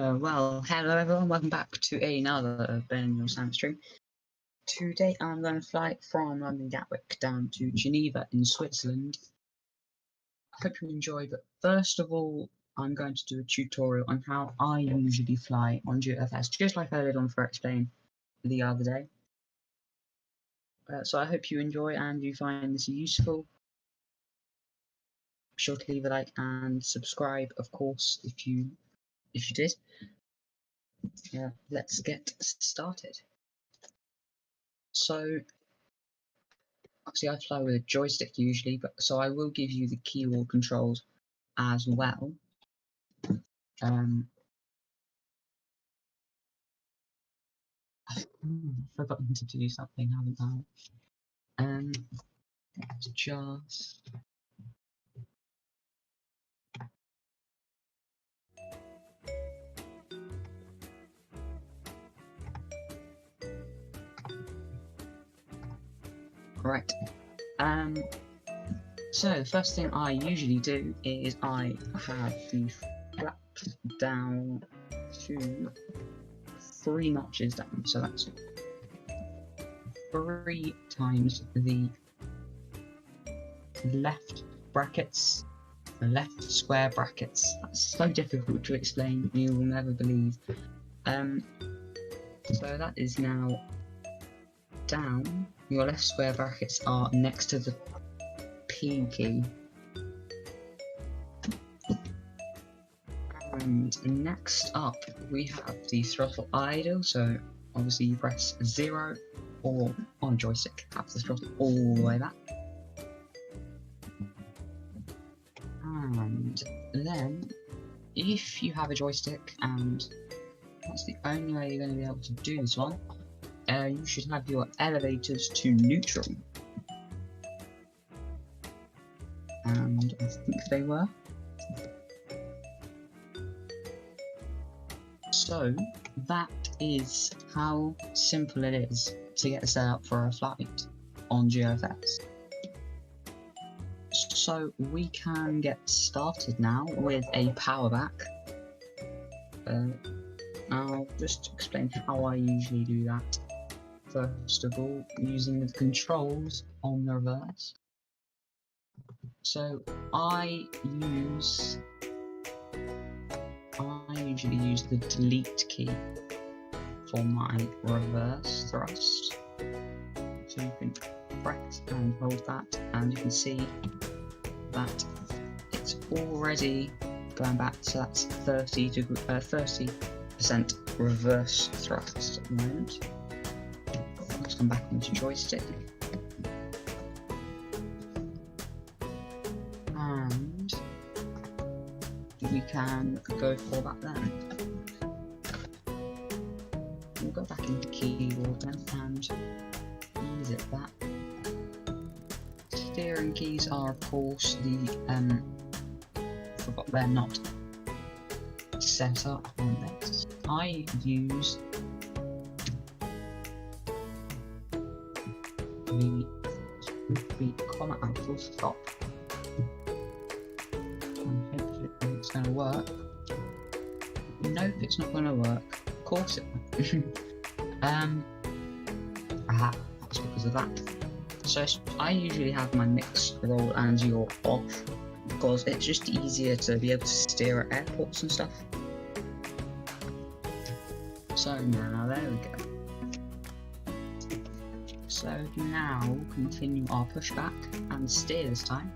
Hello everyone, welcome back to another Ben and Your Sam stream. Today I'm going to fly from London Gatwick down to Geneva in Switzerland. I hope you enjoy, but first of all, I'm going to do a tutorial on how I usually fly on GeoFS, just like I did on For Explain the other day. So I hope you enjoy and you find this useful. Be sure to leave a like and subscribe, of course, if you did. Let's get started. So, actually I fly with a joystick usually, so I will give you the keyboard controls as well. I've forgotten to do something, haven't I? Let's just... Right. So the first thing I usually do is I have the flaps down to 3 notches down, so that's 3 times the left brackets, the left square brackets. That's so difficult to explain, you will never believe. So that is now down. Your left square brackets are next to the P key. And next up we have the throttle idle, so obviously you press 0 or on joystick have the throttle all the way back. And then if you have a joystick, and that's the only way you're going to be able to do this one, you should have your elevators to neutral. And I think they were. So that is how simple it is to get set up for a flight on GeoFS. So we can get started now with a power back. I'll just explain how I usually do that. First of all, using the controls on the reverse. So I usually use the delete key for my reverse thrust. So you can press and hold that, and you can see that it's already going back. So that's 30% reverse thrust at the moment. Let's come back into joystick. And we can go for that then. We'll go back into keyboard then and ease it back. Steering keys are of course the forgot they're not set up on this. I use the comma and full stop, and hopefully it's going to work. Nope, it's not going to work. Of course it won't. That's because of that. So I usually have my mix roll and yaw off because it's just easier to be able to steer at airports and stuff. So now there we go. So now we'll continue our pushback and steer this time.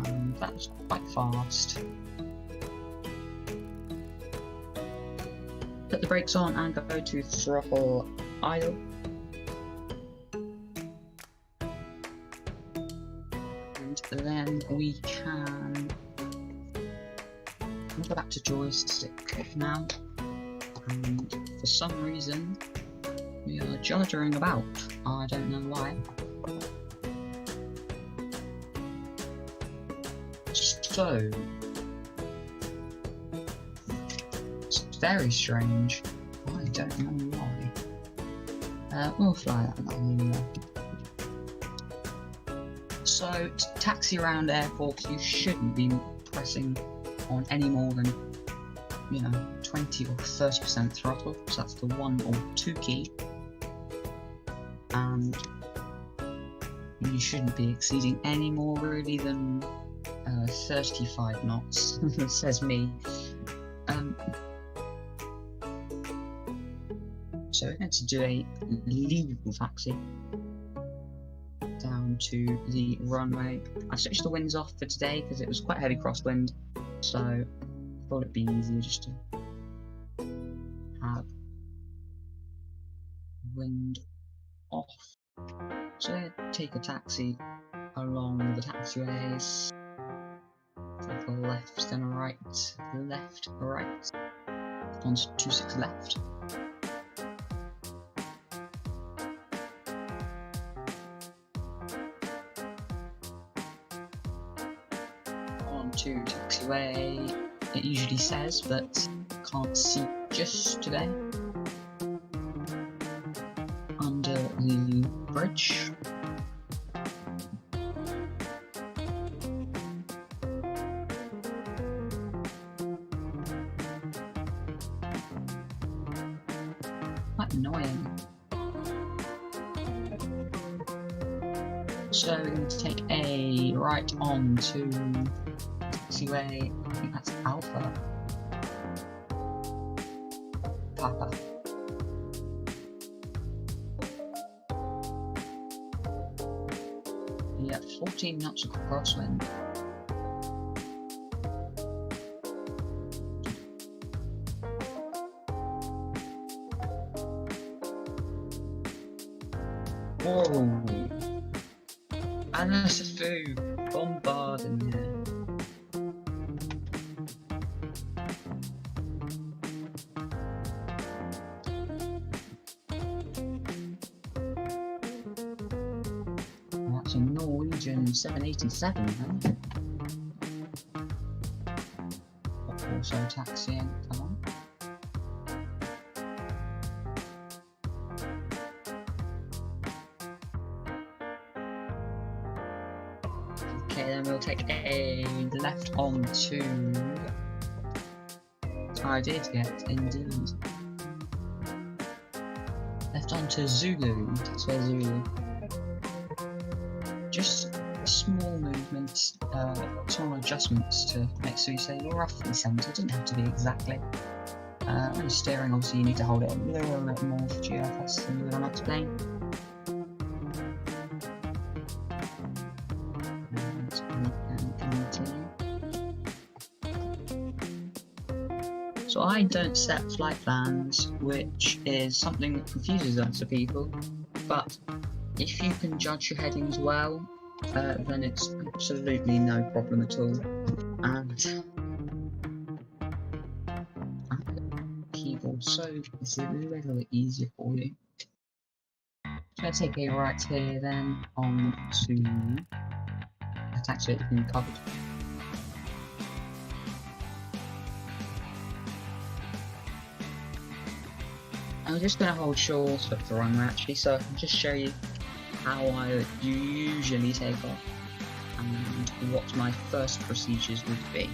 And that was quite fast. Put the brakes on and go to throttle idle. And then we can go back to joystick now, and for some reason we are juddering about. I don't know why. So it's very strange. I don't know why. We'll fly that anyway. So to taxi around airports, you shouldn't be pressing on any more than 20 or 30% throttle. So that's the 1 or 2 key, and you shouldn't be exceeding any more really than 35 knots. Says me. So we're going to do a legal taxi down to the runway. I switched the winds off for today because it was quite heavy crosswind, so I thought it'd be easier just to have wind off. So take a taxi along the taxiways. Take a left, then a right, left, right, onto 26 left. Onto taxiway, it usually says, but can't see just today. Under the bridge. Quite annoying. So we're going to take a right on to taxiway. I think that's Alpha. Papa. Yeah, 14 knots of crosswind. Whoa! And there's a food bombarding here. That's a Norwegian 787 then. Also taxiing, come on. Okay, then we'll take a left on to... I did get, indeed. Left on to Zulu, that's where Zulu. Just small movements, small adjustments to make sure you say you're roughly centred, doesn't have to be exactly. When steering, obviously you need to hold it a little bit more for GeoFS than you would on plane. So I don't set flight plans, which is something that confuses lots of people, but if you can judge your headings well, then it's absolutely no problem at all. And keyboard, so it's a little bit easier for you. So let's take a right here then on to that's actually been covered. I'm just going to hold short of the runway actually, so I can just show you how I would usually take off and what my first procedures would be.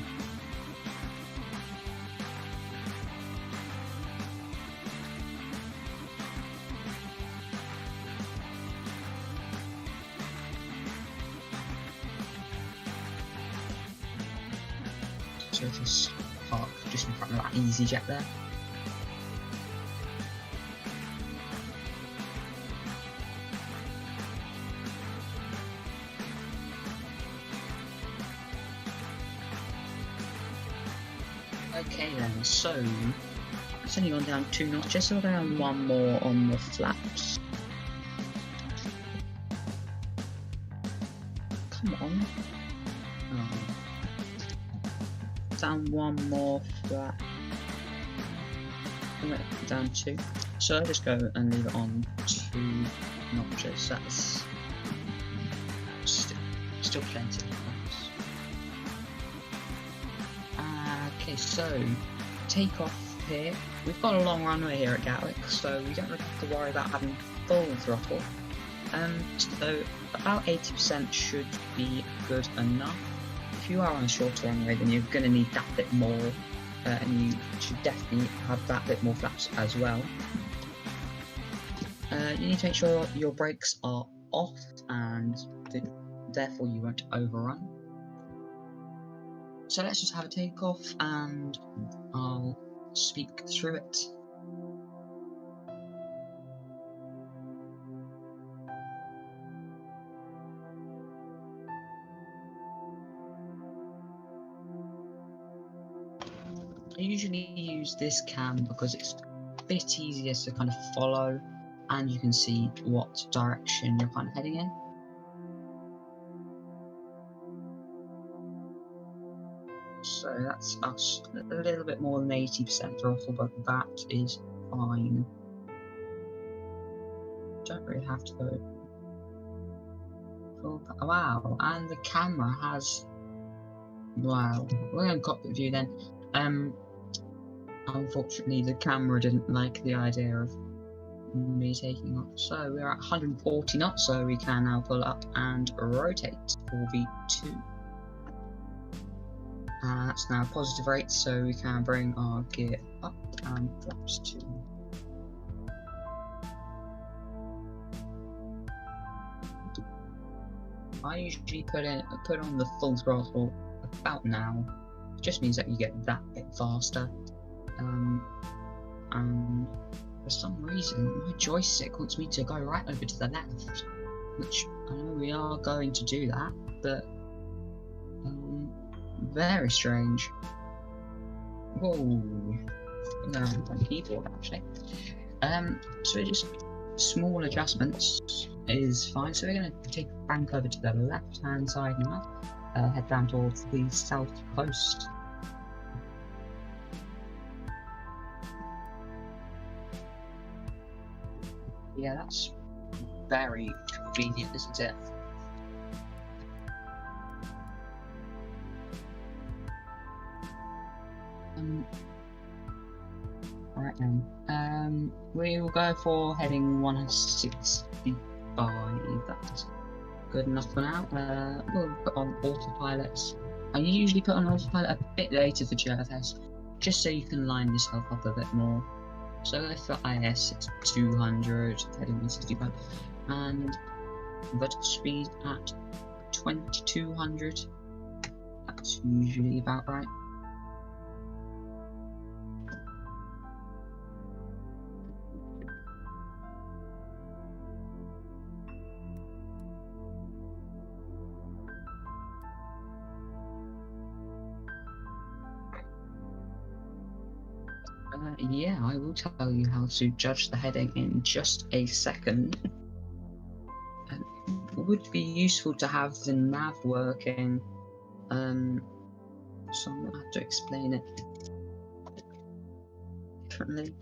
So just park just in front of that EasyJet there. Okay then, so it's only gone down 2 notches, so around 1 more on the flaps. Come on. Oh. Down 1 more flap. Down 2. So I'll just go and leave it on 2 notches. That's still plenty. Okay, so take off here. We've got a long runway here at Gatwick, so we don't really have to worry about having full throttle. So about 80% should be good enough. If you are on a shorter runway, then you're going to need that bit more, and you should definitely have that bit more flaps as well. You need to make sure your brakes are off, and therefore you won't overrun. So let's just have a takeoff, and I'll speak through it. I usually use this cam because it's a bit easier to kind of follow, and you can see what direction you're kind of heading in. So that's us, a little bit more than 80% throttle, but that is fine. Don't really have to go. Wow, and the camera has. Wow, we're in cockpit view then. Unfortunately, the camera didn't like the idea of me taking off. So we're at 140 knots, so we can now pull up and rotate for V2. That's now positive rate, so we can bring our gear up and flaps 2. I usually put on the full throttle about now. It just means that you get that bit faster. And for some reason, my joystick wants me to go right over to the left, which I know we are going to do that, but very strange. Whoa, no, my keyboard actually. So just small adjustments is fine. So we're going to take the bank over to the left-hand side now. Head down towards the south coast. Yeah, that's very convenient, isn't it? Right then, we will go for heading 165. That's good enough for now. We'll put on autopilot. I usually put on autopilot a bit later for GeoFS, just so you can line yourself up a bit more. So if for IS it's 200, heading 165, and vertical speed at 2200. That's usually about right. Yeah, I will tell you how to judge the heading in just a second. It would be useful to have the nav working, so I'm going to have to explain it differently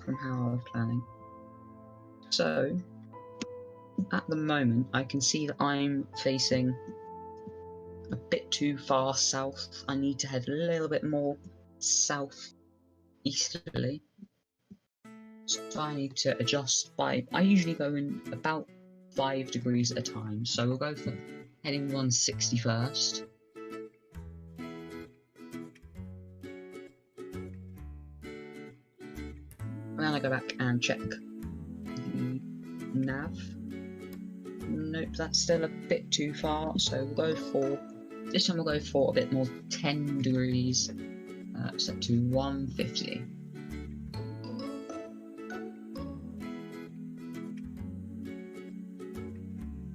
from how I was planning. So, at the moment, I can see that I'm facing a bit too far south. I need to head a little bit more southeasterly. So I need to adjust by, I usually go in about 5 degrees at a time. So we'll go for heading 160 first. And then I go back and check the nav. Nope, that's still a bit too far. So we'll go for, this time we'll go for a bit more, 10 degrees, set to 150.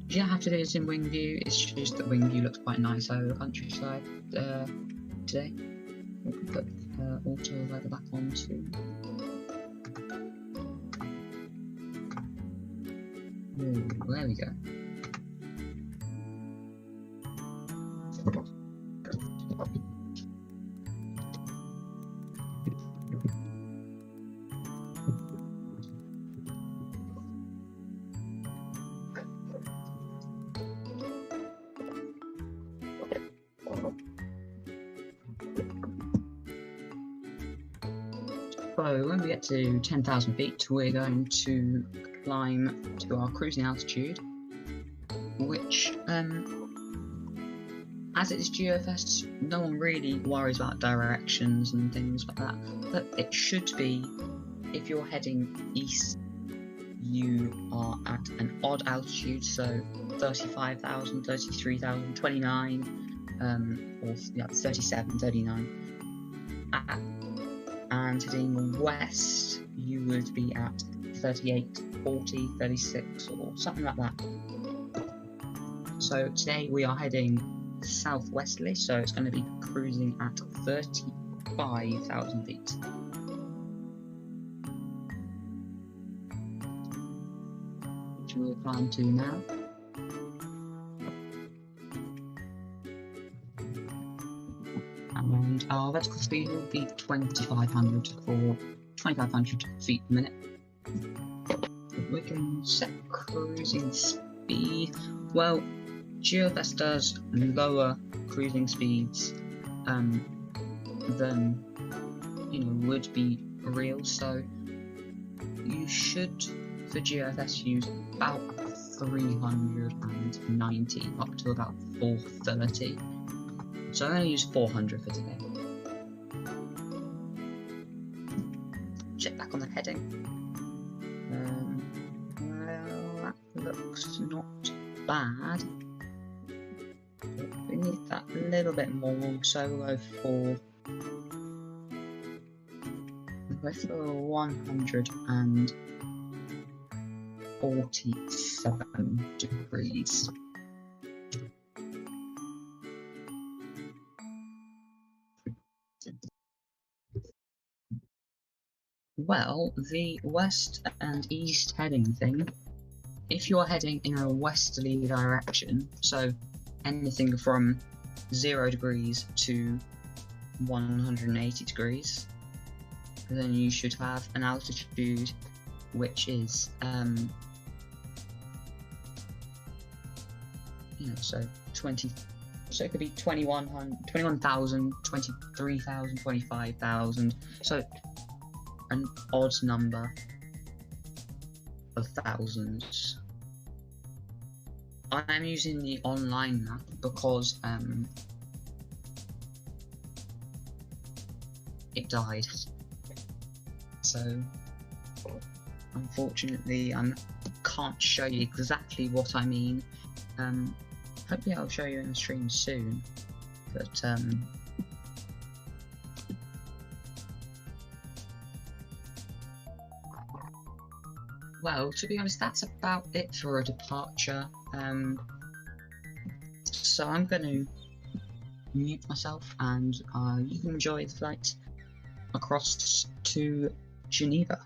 You don't have to do this in wing view, it's just that wing view looks quite nice over the countryside today. We can put auto weather back on too. Ooh, there we go. So when we get to 10,000 feet, we're going to climb to our cruising altitude, which, as it's GeoFS, no one really worries about directions and things like that, but it should be, if you're heading east, you are at an odd altitude, so 35,000, 33,000, 29, or yeah, 37, 39. And heading west, you would be at 38, 40, 36, or something like that. So today we are heading southwesterly, so it's going to be cruising at 35,000 feet. Which we'll climb to now. And our vertical speed will be 2,500 for 2,500 feet per minute. We can set cruising speed. Well, GeoFS does lower cruising speeds than would be real, so you should for GeoFS use about 390 up to about 430. So I'm going to use 400 for today. Check back on the heading. Well, that looks not bad. We need that a little bit more, so we'll go for 147 degrees. Well, the west and east heading thing, if you're heading in a westerly direction, so anything from 0 degrees to 180 degrees, then you should have an altitude which is, so 20. So it could be 21,000, 23,000, 25,000. So an odd number of thousands. I'm using the online map because it died. So unfortunately I can't show you exactly what I mean. Hopefully I'll show you in the stream soon, but well, to be honest, that's about it for a departure. So I'm going to mute myself, and you can enjoy the flight across to Geneva.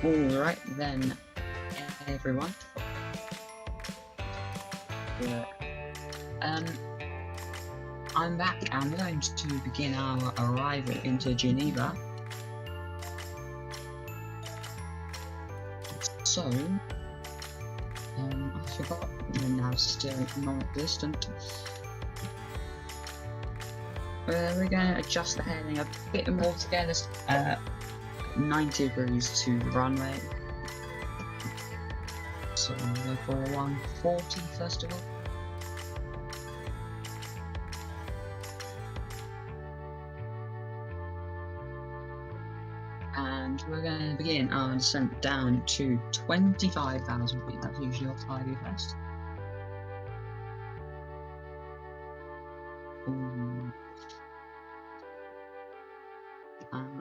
Alright then, everyone. Yeah. I'm back. I'm going to begin our arrival into Geneva. So, I forgot we're now still non-existent. We're going to adjust the heading a bit more to get us 90 degrees to the runway. So we'll go for 140 first of all. And we're going to begin our descent down to 25,000 feet. That's usually what I do first.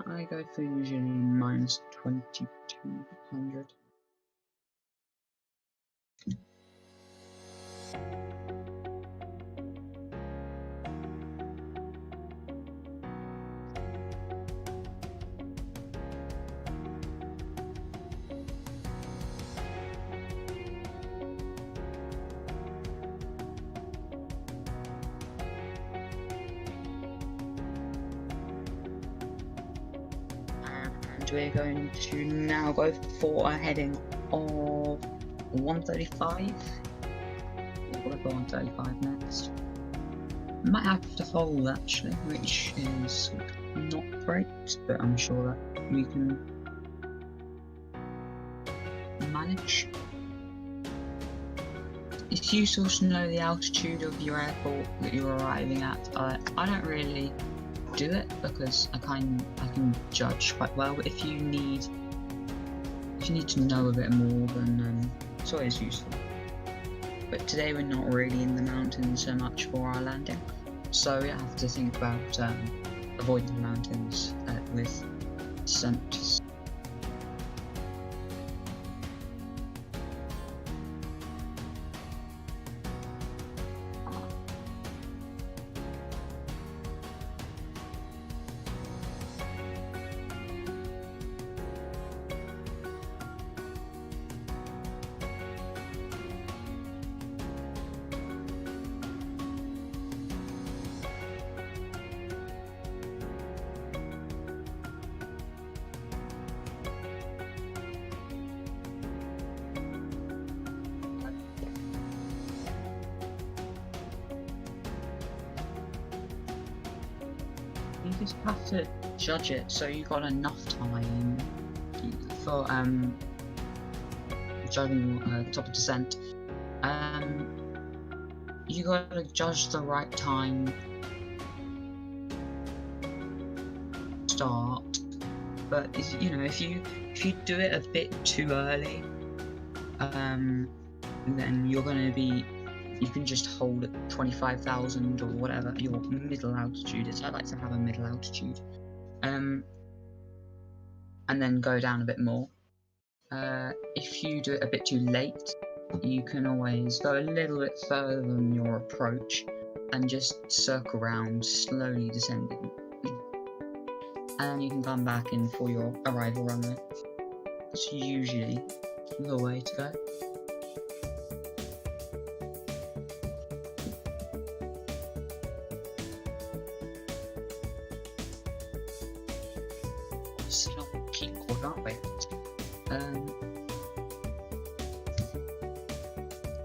I go for usually minus 2200. We're going to now go for a heading of 135. We'll go for 135 next. Might have to hold actually, which is not great, but I'm sure that we can manage. It's useful to know the altitude of your airport that you're arriving at. I don't really do it because I can judge quite well, but if you need to know a bit more, then it's always useful. But today we're not really in the mountains so much for our landing, so we have to think about avoiding the mountains with descent. You just have to judge it so you've got enough time for judging top of descent. You gotta judge the right time to start, but you know, if you do it a bit too early, then you're gonna be. You can just hold at 25,000 or whatever your middle altitude is. I like to have a middle altitude. And then go down a bit more. If you do it a bit too late, you can always go a little bit further than your approach and just circle around, slowly descending. And you can come back in for your arrival runway. That's usually the way to go. Still keep caught, aren't we?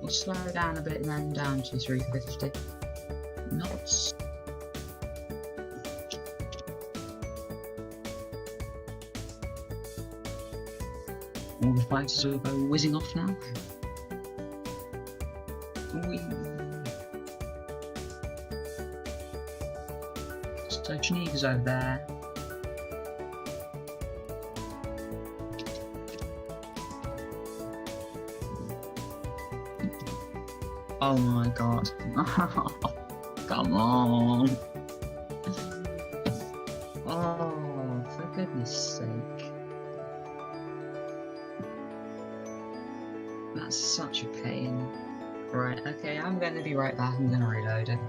We'll slow down a bit and then down to 350 knots. All the fighters will go whizzing off now. Whee. So Geneva's over there. Oh my god. Come on. Oh, for goodness sake. That's such a pain. Right, okay, I'm going to be right back. I'm going to reload it.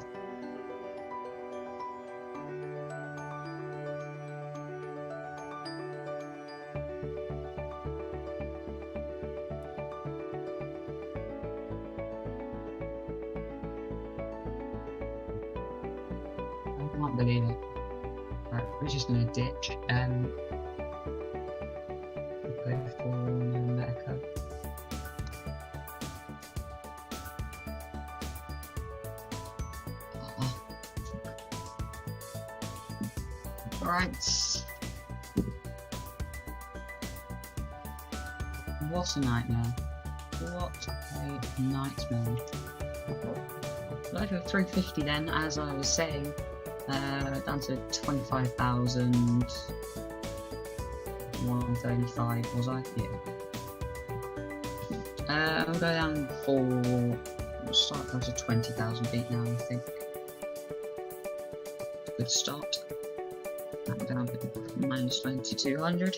can't believe it. Right, we're just gonna ditch go for Echo. Right. What a nightmare. What a nightmare. Right, with 350 then, as I was saying, down to 25,135, was I? Yeah. I'll go down for, start close to 20,000 feet now, I think. Good start. Back down to minus 2,200.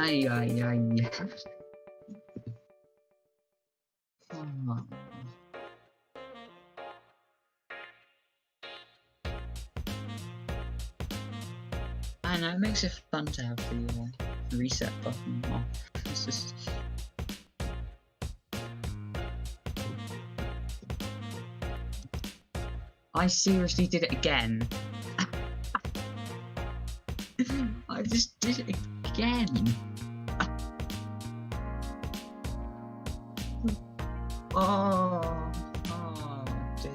Ay. Oh. I know, it makes it fun to have the reset button off. It's just... I seriously did it again. I just did it again. Oh dear.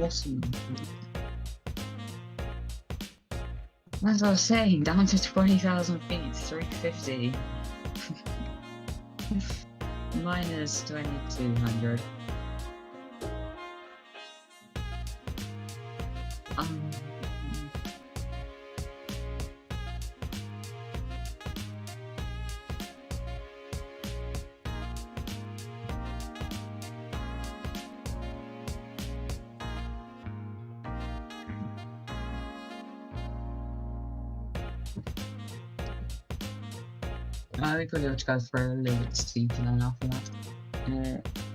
Awesome. As I was saying, down to 20,000 feet, 350. Minus 2,200. We probably ought to go for a little bit steeper then after that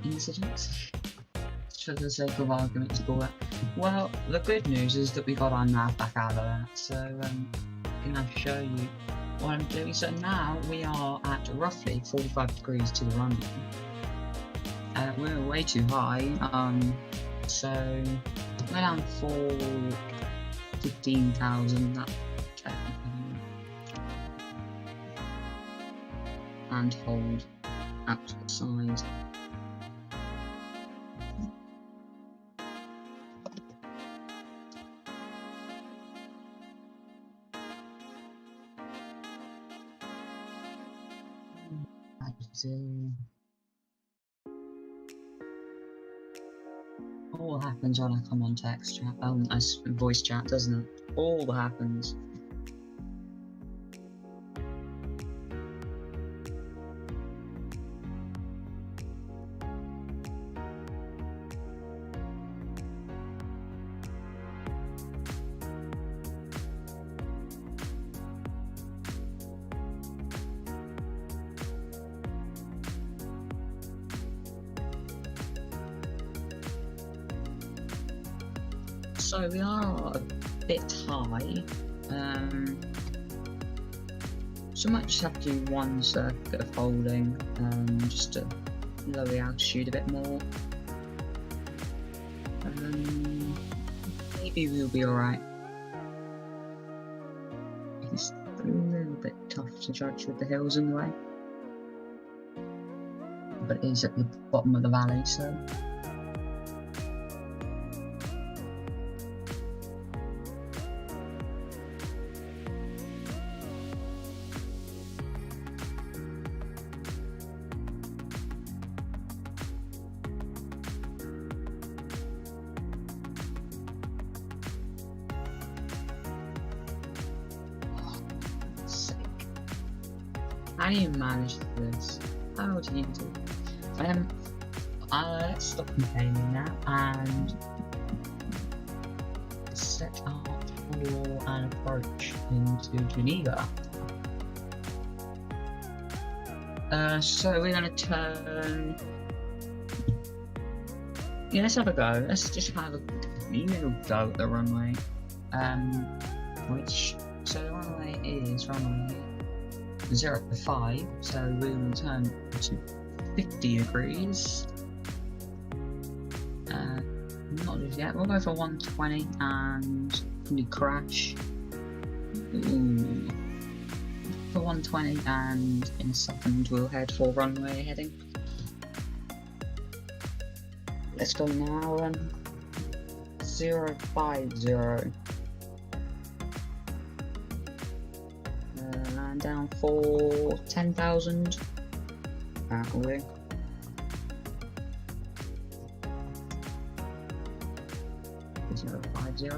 incident. For the sake of argument to call it. Well, the good news is that we got our nav back out of that, so I can now show you what I'm doing. So now we are at roughly 45 degrees to the runway. We're way too high, so we're down for 15,000. That and hold out to the side. All happens when I come on text chat, voice chat, doesn't it? All happens. So we are a bit high, so I might just have to do one circuit of holding, just to lower the altitude a bit more. Maybe we'll be alright. It's a little bit tough to judge with the hills in the way, but it is at the bottom of the valley, so... How do you manage this? How do you do? let's stop complaining now and set up for an approach into Geneva. So we're gonna turn. Yeah, let's have a go. Let's just have a little go at the runway. So the runway is runway 05, so we will turn to 50 degrees. Not just yet, we'll go for 120 and probably crash. Ooh. For 120 and in a second we'll head for runway heading. Let's go now, 050. And down for 10,000. Out of the way. Zero 50.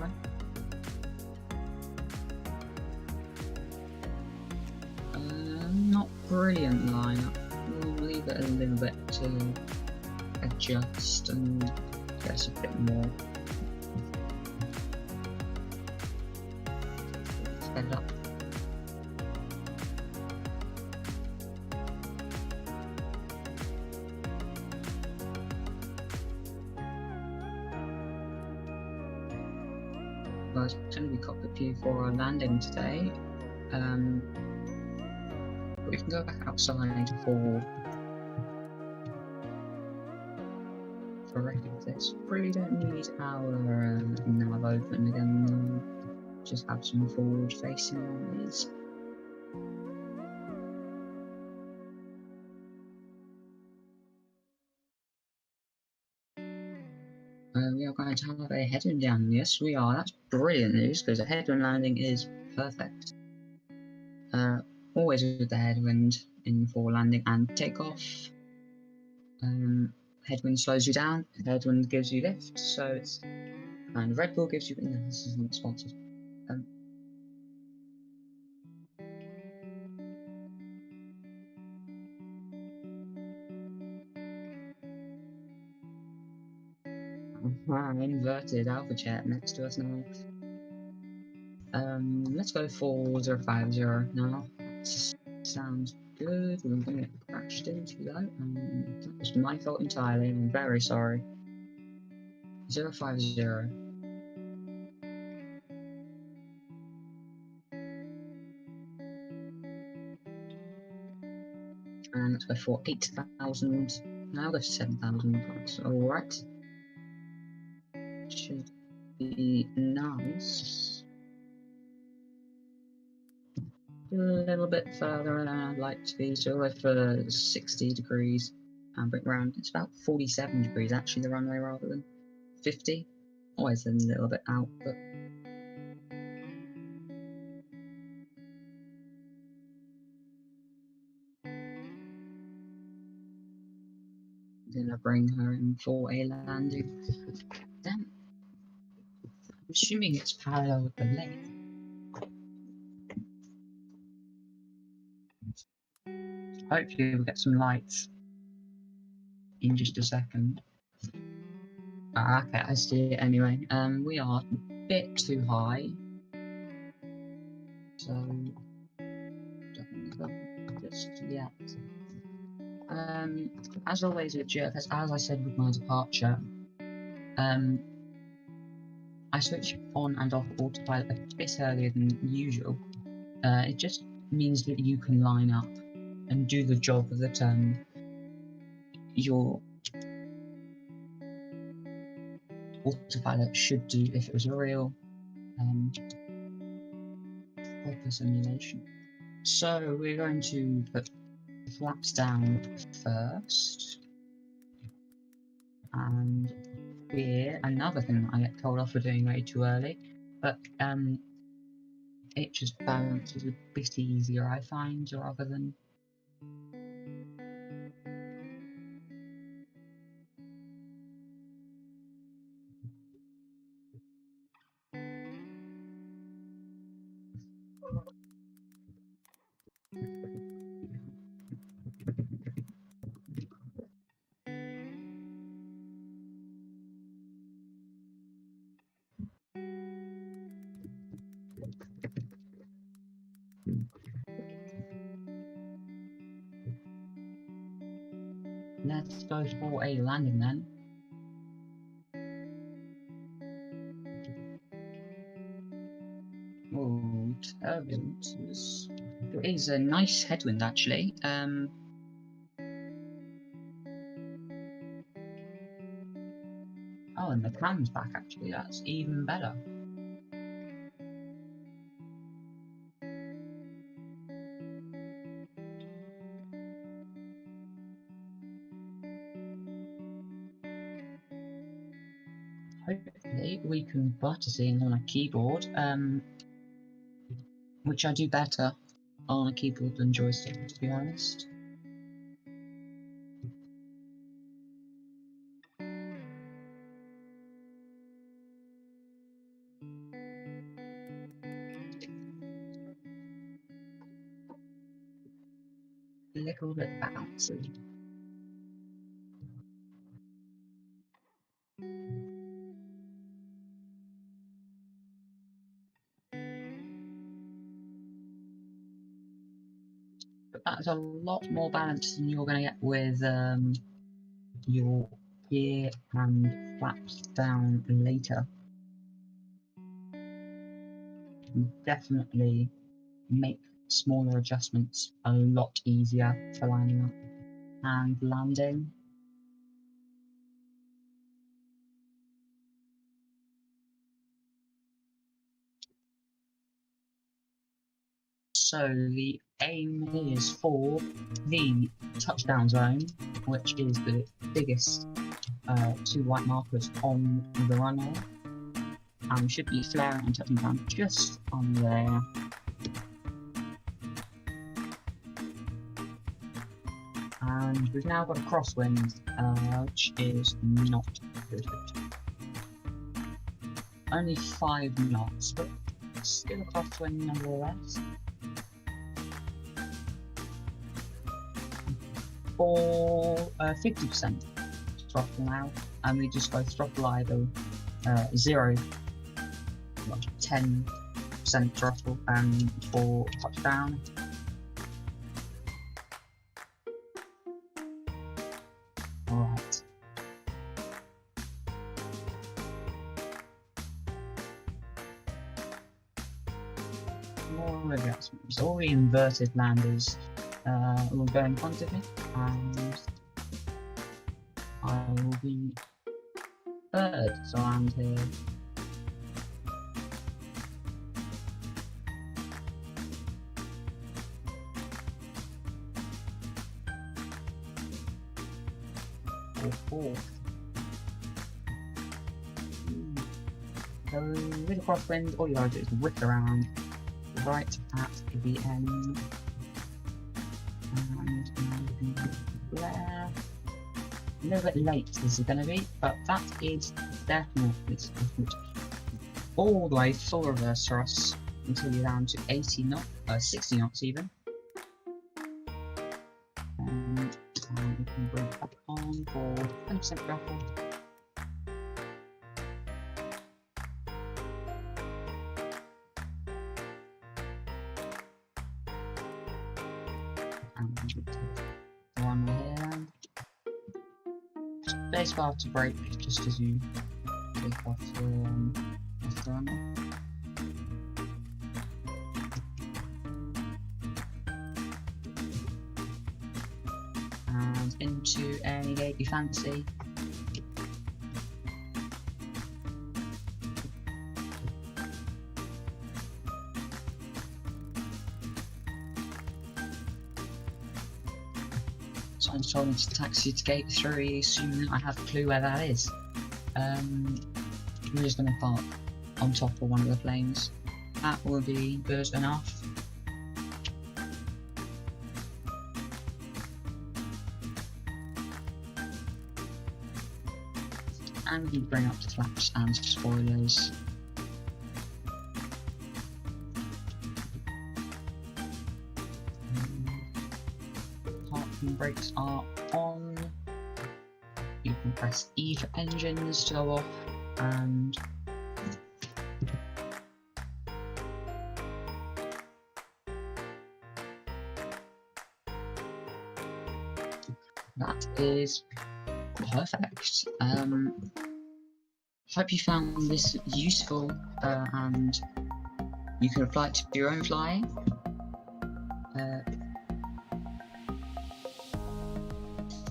Not brilliant lineup. We'll leave it a little bit to adjust and get us a bit more fed up. Well, it's going to be cockpit view for our landing today. But we can go back outside for rest of this. Really don't need our nav open again though. Just have some forward facing eyes. We are going to have a headwind down. Yes, we are. That's brilliant news because a headwind landing is perfect. Always with the headwind in for landing and takeoff. Headwind slows you down. Headwind gives you lift. So it's and Red Bull gives you. No, this isn't sponsored. Inverted alpha chat next to us now. Let's go for 050 now. Sounds good. We're gonna get crashed into that. That was my fault entirely. I'm very sorry. 050. And let's go for 8,000. Now go for 7,000. That's alright. Should be nice. A little bit further than I'd like to be, so we'll go for 60 degrees and bring it around. It's about 47 degrees actually, the runway, rather than 50. Always a little bit out, but I'm gonna bring her in for a landing. Then, I'm assuming it's parallel with the lake. Hopefully we'll get some lights in just a second. Okay, I see it anyway. We are a bit too high. So, don't go just yet. As always with GeoFS, as I said with my departure, I switch on and off autopilot a bit earlier than usual. It just means that you can line up and do the job that your autopilot should do if it was a real proper simulation. So we're going to put flaps down first, and here another thing that I get told off for doing way too early, but it just balances a bit easier, I find, rather than Let's go for a landing then. Oh, turbulence. It is a nice headwind actually. Oh, and the plan's back actually. That's even better. Hopefully we can butter scenes on a keyboard, which I do better on a keyboard than joystick, to be honest. A little bit bouncy. But that's a lot more balance than you're going to get with your gear and flaps down later. You definitely make smaller adjustments a lot easier for lining up and landing. So the aim is for the touchdown zone, which is the biggest two white markers on the runway. And should be flaring and touching down just on there. And we've now got a crosswind, which is not good. Only 5 knots, but still a crosswind nevertheless. For 50% throttle now, and we just go throttle idle 0, 10% throttle, and for touchdown. Alright. More adjustments. All the inverted landers will go in front of me, and I will be third to land here. Or fourth. So with a crosswind, all you gotta do is whip around right at the end. And there. A little bit late this is going to be, but that is definitely sufficient. All the way full reverse thrust until you're down to 80 knots, 60 knots even. And we can bring it back on for 20% throttle. And we take one here. Spacebar to brake just as you take off the runway. And into any gate you fancy. Someone's told me to taxi to gate 3, assuming I have a clue where that is. We're just going to park on top of one of the planes. That will be good enough. And we bring up the flaps and spoilers. Parking brakes are on. You can press E for engines to go off, and That is perfect. Hope you found this useful, and you can apply it to your own flying.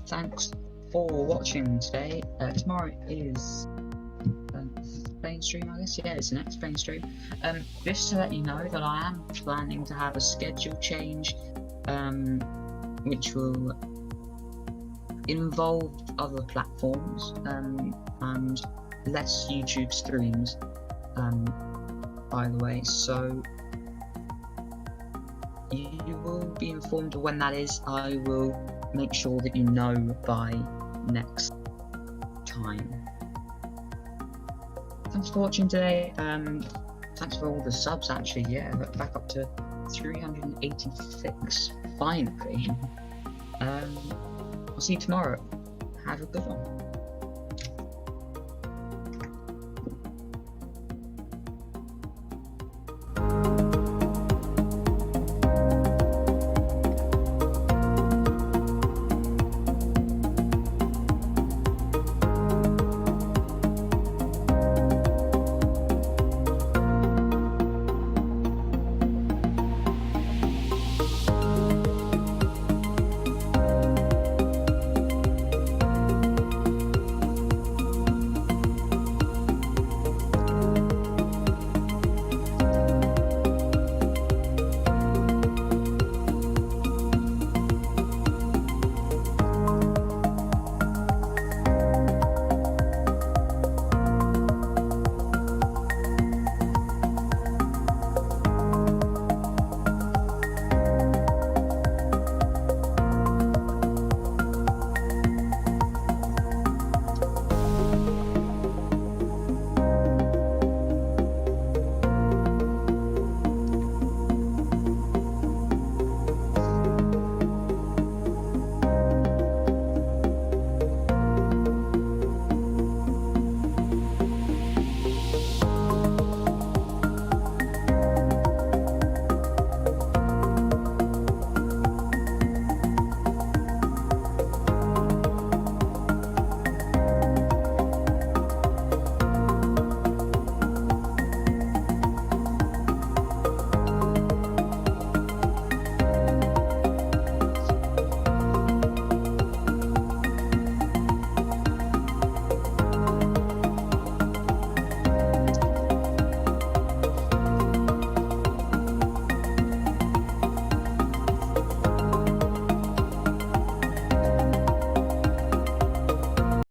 Thanks for watching today. Tomorrow is plane stream, I guess. Yeah, it's the next plane stream. Just to let you know that I am planning to have a schedule change, which will involve other platforms and less YouTube streams, by the way. So you will be informed of when that is. I will make sure that you know by next time. Thanks for watching today. Thanks for all the subs, actually. Yeah, back up to 386 finally. I'll see you tomorrow. Have a good one.